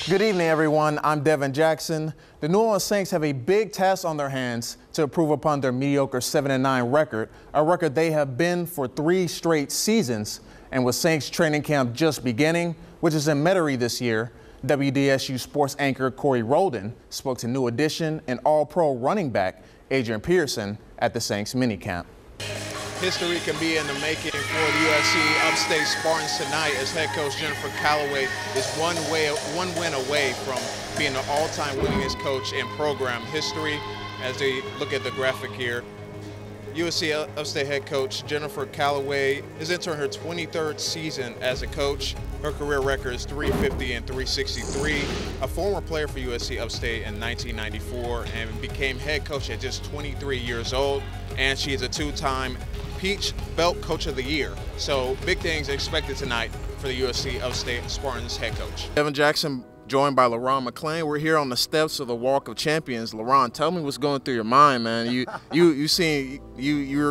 Good evening, everyone. I'm Devin Jackson. The New Orleans Saints have a big task on their hands to improve upon their mediocre 7-9 record, a record they have been for 3 straight seasons. And with Saints training camp just beginning, which is in Metairie this year, WDSU sports anchor Corey Roldan spoke to new addition and all-pro running back Adrian Pearson at the Saints minicamp. History can be in the making for the USC Upstate Spartans tonight as head coach Jennifer Callaway is one win away from being the all-time winningest coach in program history. As they look at the graphic here, USC Upstate head coach Jennifer Callaway is entering her 23rd season as a coach. Her career record is 350 and 363. A former player for USC Upstate in 1994 and became head coach at just 23 years old. And she is a 2-time Peach Belt Coach of the Year. So big things expected tonight for the USC Upstate Spartans head coach. Devin Jackson joined by LaRon McClain. We're here on the steps of the Walk of Champions. LaRon, tell me what's going through your mind, man. You're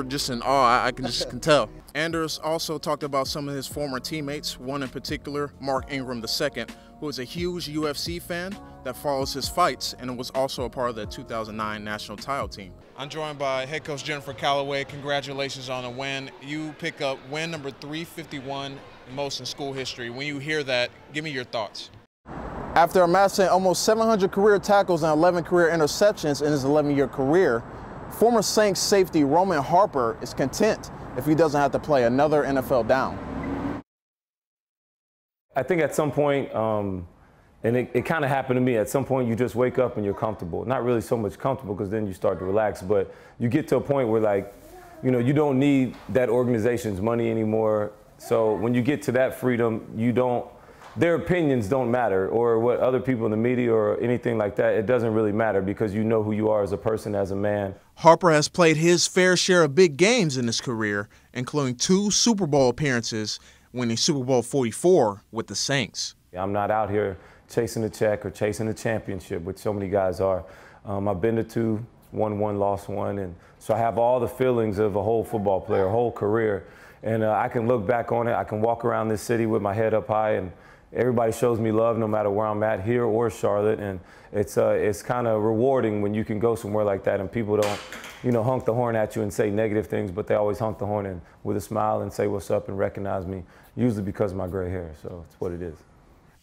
just in awe. I can tell. Anders also talked about some of his former teammates, one in particular, Mark Ingram II, who is a huge UFC fan that follows his fights and was also a part of the 2009 national title team. I'm joined by head coach Jennifer Callaway. Congratulations on a win. You pick up win number 351 most in school history. When you hear that, give me your thoughts. After amassing almost 700 career tackles and 11 career interceptions in his 11-year career, former Saints safety Roman Harper is content if he doesn't have to play another NFL down. I think at some point, and it kind of happened to me, at some point you just wake up and you're comfortable. Not really so much comfortable because then you start to relax, but you get to a point where, like, you know, you don't need that organization's money anymore. So when you get to that freedom, their opinions don't matter, or what other people in the media or anything like that, it doesn't really matter because you know who you are as a person, as a man. Harper has played his fair share of big games in his career, including 2 Super Bowl appearances, winning Super Bowl 44 with the Saints. I'm not out here chasing a check or chasing a championship, which so many guys are. I've been to 2, won 1, lost 1, and so I have all the feelings of a whole football player, a whole career. And I can look back on it. I can walk around this city with my head up high, and everybody shows me love no matter where I'm at, here or Charlotte, and it's kind of rewarding when you can go somewhere like that and people don't, you know, honk the horn at you and say negative things, but they always honk the horn and with a smile and say what's up and recognize me, usually because of my gray hair, so it's what it is.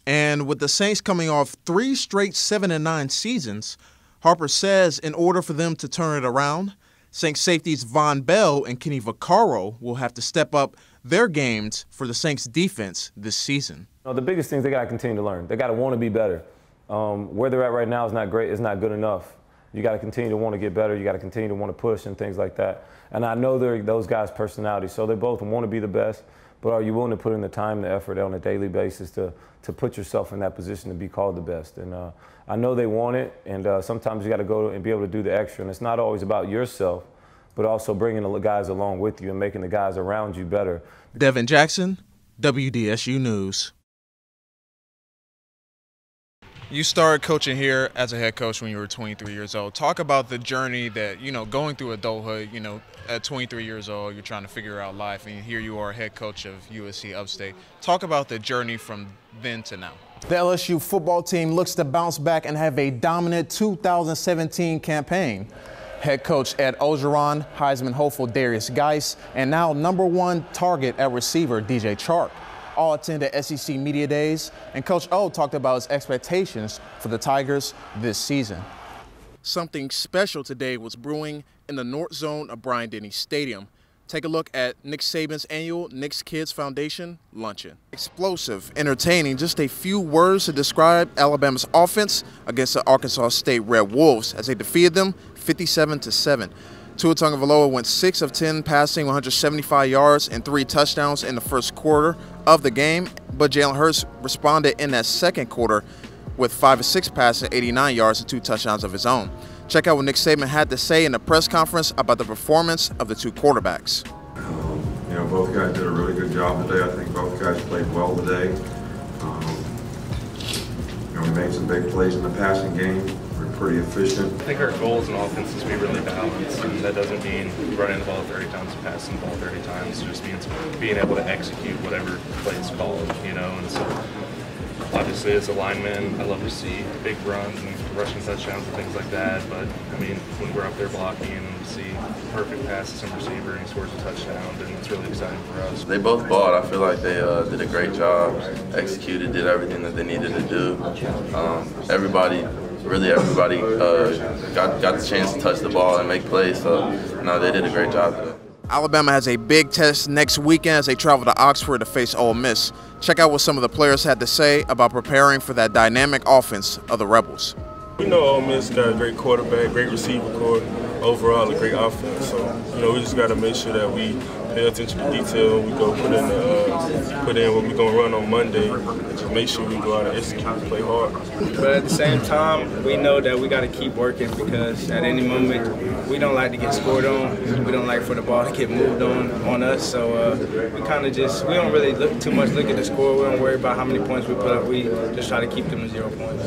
And with the Saints coming off 3 straight 7-9 seasons, Harper says in order for them to turn it around, Saints safeties Von Bell and Kenny Vaccaro will have to step up their games for the Saints defense this season. You know, the biggest thing is they got to continue to learn. They got to want to be better. Where they're at right now is not great. It's not good enough. You got to continue to want to get better. You got to continue to want to push and things like that. And I know they're those guys' personalities, so they both want to be the best. But are you willing to put in the time, the effort on a daily basis to put yourself in that position to be called the best? And I know they want it, and sometimes you got to go and be able to do the extra. And it's not always about yourself, but also bringing the guys along with you and making the guys around you better. Devin Jackson, WDSU News. You started coaching here as a head coach when you were 23 years old. Talk about the journey that, you know, going through adulthood, you know, at 23 years old, you're trying to figure out life, and here you are, head coach of USC Upstate. Talk about the journey from then to now. The LSU football team looks to bounce back and have a dominant 2017 campaign. Head coach Ed Ogeron, Heisman hopeful Darius Geis, and now #1 target at receiver DJ Chark all attended SEC Media Days, and Coach O talked about his expectations for the Tigers this season. Something special today was brewing in the North Zone of Bryant-Denny Stadium. Take a look at Nick Saban's annual Nick's Kids Foundation luncheon. Explosive, entertaining, just a few words to describe Alabama's offense against the Arkansas State Red Wolves as they defeated them 57-7. Tua Tagovailoa went 6 of 10 passing, 175 yards and 3 touchdowns in the first quarter of the game, but Jalen Hurts responded in that second quarter with 5 of 6 passing, 89 yards and 2 touchdowns of his own. Check out what Nick Saban had to say in the press conference about the performance of the 2 quarterbacks. You know, both guys did a really good job today. I think both guys played well today. You know, we made some big plays in the passing game. We're pretty efficient. I think our goals in offense is to be really balanced, and that doesn't mean running the ball 30 times, passing the ball 30 times. It just means being able to execute whatever play is called, you know. And so Obviously, as a lineman, I love to see big runs and rushing touchdowns and things like that. But, I mean, when we're up there blocking and we see perfect passes from receiver and he scores a touchdown, then it's really exciting for us. They both balled. I feel like they did a great job, executed, did everything that they needed to do. Everybody got the chance to touch the ball and make plays, so no, they did a great job today. Alabama has a big test next weekend as they travel to Oxford to face Ole Miss. Check out what some of the players had to say about preparing for that dynamic offense of the Rebels. We know Ole Miss got a great quarterback, great receiver corps, overall a great offense. So, we just got to make sure that we pay attention to detail. We go put in what we're going to run on Monday to make sure we go out and execute and play hard. But at the same time, we know that we got to keep working because at any moment, we don't like to get scored on. We don't like for the ball to get moved on us. So we kind of we don't really look at the score. We don't worry about how many points we put up. We just try to keep them to 0 points.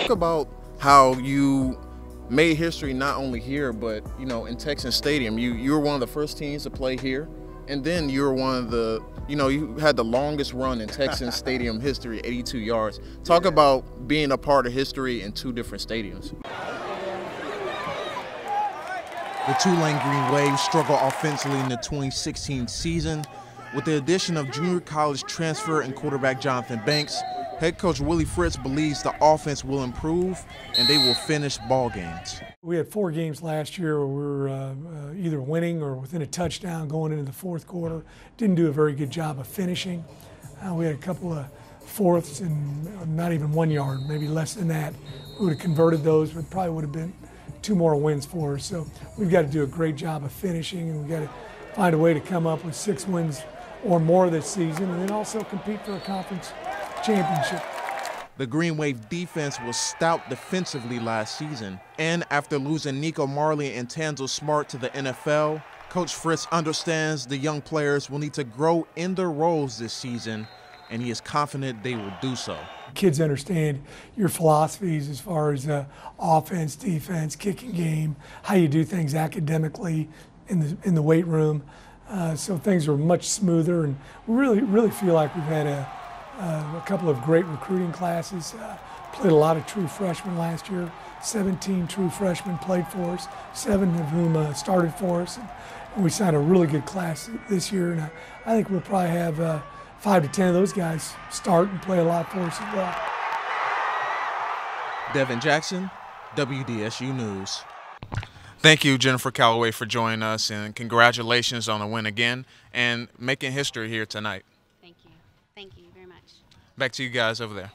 Talk about how you made history not only here, but in Texan Stadium. You were one of the first teams to play here, and then you were one of the you had the longest run in Texan Stadium history, 82 yards. Talk about being a part of history in 2 different stadiums. The Tulane Green Wave struggled offensively in the 2016 season. With the addition of junior college transfer and quarterback Jonathan Banks, head coach Willie Fritz believes the offense will improve and they will finish ball games. We had 4 games last year where we were either winning or within a touchdown going into the 4th quarter. Didn't do a very good job of finishing. We had a couple of fourths and not even 1 yard, maybe less than that. We would have converted those, but probably would have been 2 more wins for us. So we've got to do a great job of finishing, and we've got to find a way to come up with 6 wins or more this season, and then also compete for a conference championship. The Green Wave defense was stout defensively last season, and after losing Nico Marley and Tanzel Smart to the NFL, Coach Fritz understands the young players will need to grow in their roles this season, and he is confident they will do so. Kids understand your philosophies as far as offense, defense, kicking game, how you do things academically in the weight room. So things are much smoother, and we really feel like we've had a couple of great recruiting classes. Played a lot of true freshmen last year. 17 true freshmen played for us, 7 of whom started for us. And we signed a really good class this year, and I think we'll probably have 5 to 10 of those guys start and play a lot for us as well. Devin Jackson, WDSU News. Thank you, Jennifer Callaway, for joining us, and congratulations on the win again and making history here tonight. Thank you. Thank you very much. Back to you guys over there.